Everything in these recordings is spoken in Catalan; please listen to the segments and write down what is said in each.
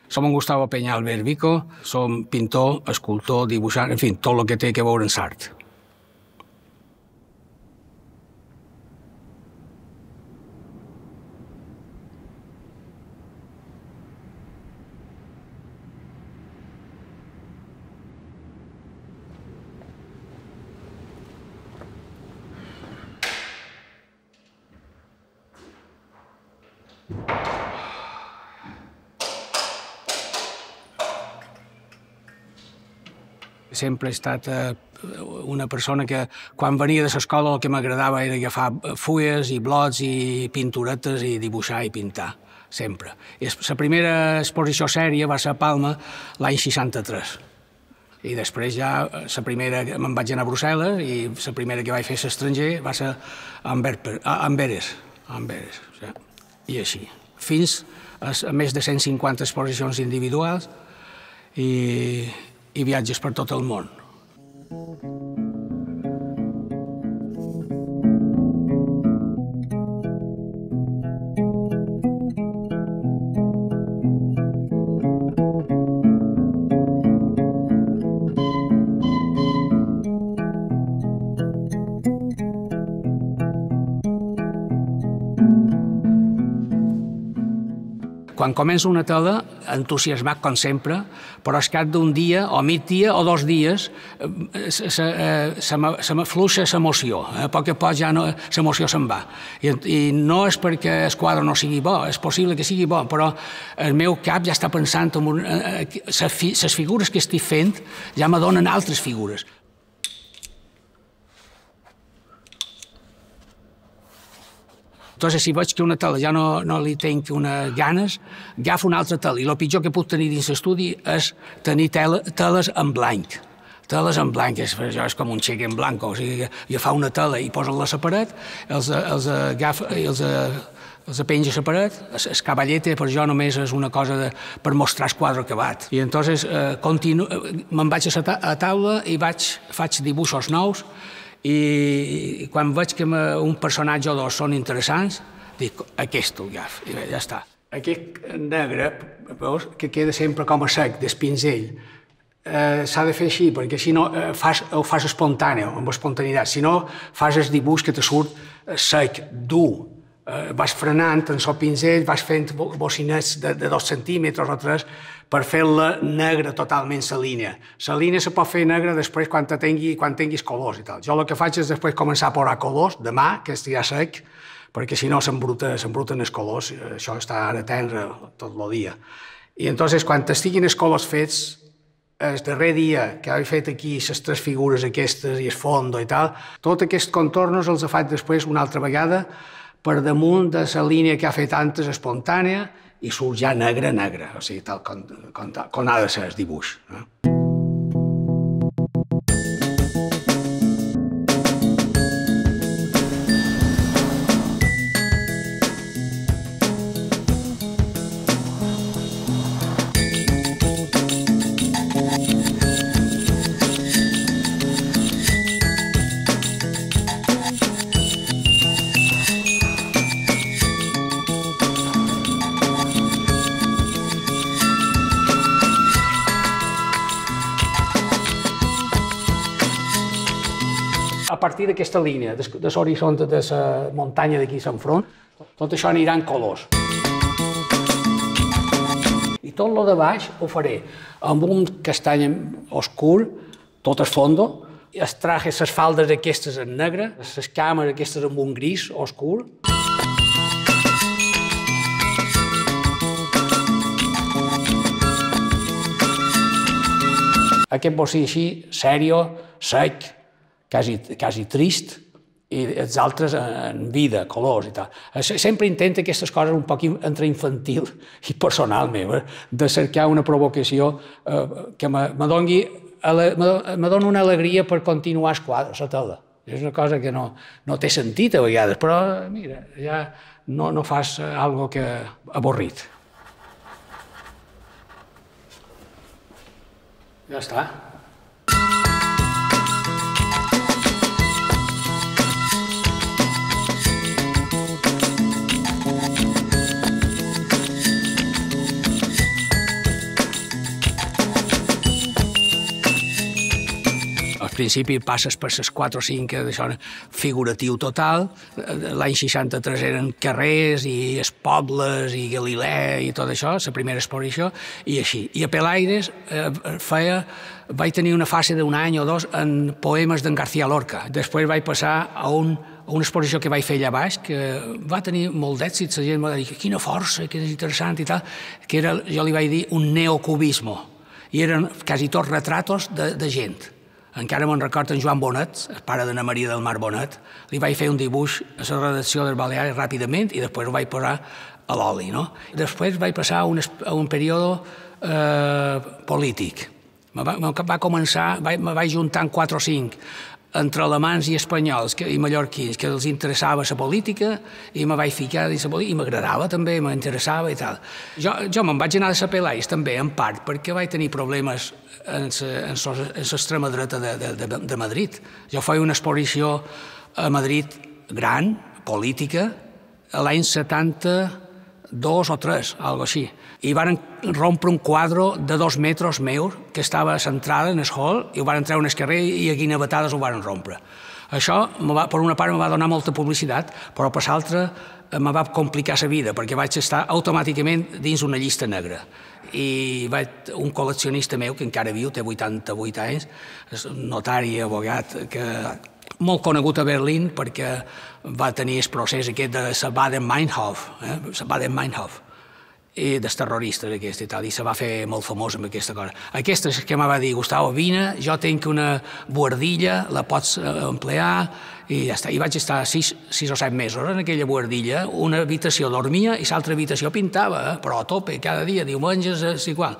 Som en Gustavo Peñalver Vico, som pintor, escultor, dibuixant, en fi, tot el que té a veure amb l'art. Sempre he estat una persona que, quan venia de l'escola, el que m'agradava era agafar fulles i blocs i pinturetes i dibuixar i pintar, sempre. La primera exposició sèria va ser a Palma l'any 63. I després ja la primera me'n vaig anar a Brussel·les i la primera que vaig fer a l'estranger va ser a Amberes. I així. Fins a més de 150 exposicions individuals i viatges per tot el món. Quan començo una tela, entusiasmat com sempre, però al cap d'un dia, o mig dia, o 2 dies, se m'afluixa l'emoció. A poc a poc ja l'emoció se'n va. I no és perquè el quadre no sigui bo, és possible que sigui bo, però el meu cap ja està pensant en les figures que estic fent, ja me donen altres figures. Entonces, si veig que una tela ja no li tenc unes ganes, agafo una altra tela. I el pitjor que puc tenir dins l'estudi és tenir teles en blanc. Teles en blanc, això és com un xeque en blanc. O sigui, agafar una tela i posa-la a la paret, els penja a la paret, el cavallete per jo només és una cosa per mostrar el quadre acabat. I entonces me'n vaig a la taula i faig dibuixos nous. I quan veig que un personatge o dos són interessants, dic, aquest ho agafo, i ja està. Aquest negre, veus, que queda sempre com a sec, del pinzell, s'ha de fer així, perquè si no ho fas espontani, amb espontaneïtat. Si no, fas el dibuix que te surt sec, dur. Vas frenant en el pinzell, vas fent bocinets de 2 centímetres o 3 per fer-la negra totalment la línia. La línia se pot fer negra després quan tinguis colors i tal. Jo el que faig és després començar a posar colors de mà, que estigui sec, perquè si no s'embruten els colors, això està ara tendre tot el dia. I entonces quan estiguin els colors fets, el darrer dia que he fet aquí les 3 figures aquestes i el fondo i tal, tots aquests contornos els faig després una altra vegada per damunt de la línia que ha fet antes espontània i surt ja negra, o sigui, tal com ha de ser el dibuix. A partir d'aquesta línia, de l'horitzó de la muntanya d'aquí enfront, tot això anirà en colors. I tot el de baix ho faré amb un castany oscur, tot el fondo, els trajes, les faldes aquestes en negre, les cames aquestes amb un gris oscur. Aquest bocí així, sèrio, sec, quasi trist, i els altres en vida, colors i tal. Sempre intento aquestes coses un poc entre infantil i personal meu, de cercar una provocació que me doni una alegria per continuar el quadre, la tela. És una cosa que no té sentit a vegades, però mira, ja no fas algo que avorrit. Ja està. principi passes per les 4 o 5 d'això figuratiu total. L'any 63 eren carrers i els pobles i Galilea i tot això, la primera exposició, i així. I a Pelaires vaig tenir una fase d'un any o dos en poemes d'en García Lorca. Després vaig passar a una exposició que vaig fer allà baix, que va tenir molt d'èxit, la gent va dir quina força, que és interessant i tal, que era, jo li vaig dir, un neocubismo, i eren quasi tots retratos de gent. Encara me'n recordo en Joan Bonet, el pare d'Anna Maria del Mar Bonet, li vaig fer un dibuix a la redacció dels Balears ràpidament i després ho vaig posar a l'oli, no? Després vaig passar a un període polític. Va començar, me vaig juntar en 4 o 5 entre alemans i espanyols i mallorquins, que els interessava la política, i me vaig ficar dins la política, i m'agradava també, m'interessava i tal. Jo me'n vaig anar a la Pelaires també, en part, perquè vaig tenir problemes en l'extrema dreta de Madrid. Jo feia una exposició a Madrid gran, política, l'any 72 o 3, algo així. I van rompre un quadre de 2 metres meus que estava centrada en el hall i ho van treure en el carrer i a guinevetades ho van rompre. Això, per una part, me va donar molta publicitat, però per l'altra me va complicar la vida perquè vaig estar automàticament dins una llista negra. I un col·leccionista meu, que encara viu, té 88 anys, notari, abogat, molt conegut a Berlín perquè va tenir el procés aquest de la Baden-Meinhof, i dels terroristes aquest i tal, i se va fer molt famós amb aquesta cosa. Aquesta és que me va dir, Gustavo, vine, jo tinc una buhardilla, la pots emplear, i ja està. I vaig estar 6 o 7 mesos en aquella buhardilla, una habitació dormia i l'altra habitació pintava, però a tope, cada dia, diumenges, és igual.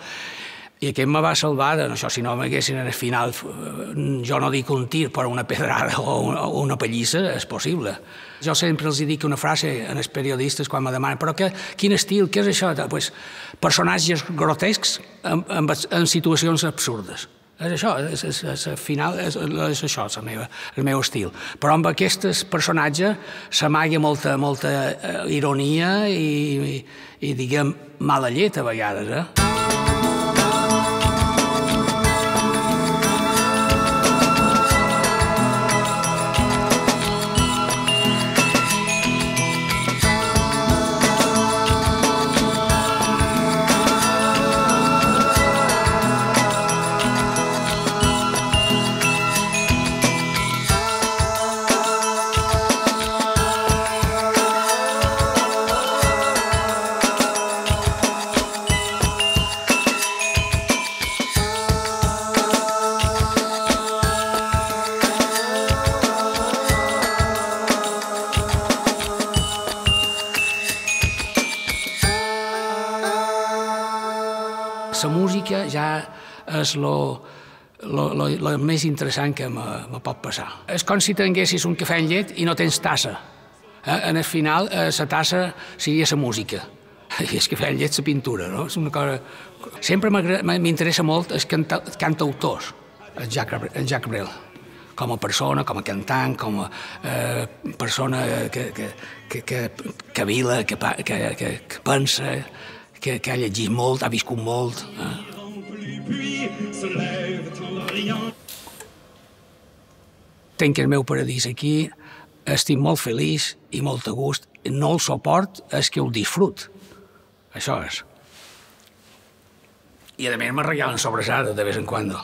I aquest me va salvar d'això, si no m'haguessin al final, jo no dic un tir, però una pedrada o una pallissa és possible. Jo sempre els dic una frase als periodistes quan me demanen però quin estil, què és això? Pues, personatges grotescs en situacions absurdes. És això, al final és això el meu estil. Però amb aquest personatge s'amaga molta ironia i diguem, mala llet a vegades, La música ja és el més interessant que me pot passar. És com si tinguessis un cafè amb llet i no tens tassa. En el final, la tassa seria la música. I el cafè amb llet, la pintura, no? És una cosa... Sempre m'interessa molt els cantautors, el Jacques Brel, com a persona, com a cantant, com a persona que vila, que pensa, que ha llegit molt, ha viscut molt. Tinc el meu paradís aquí, estic molt feliç i molt a gust, no el suport, és que ho disfrut. Això és. I a més me regalen sobrassades de vez en cuando.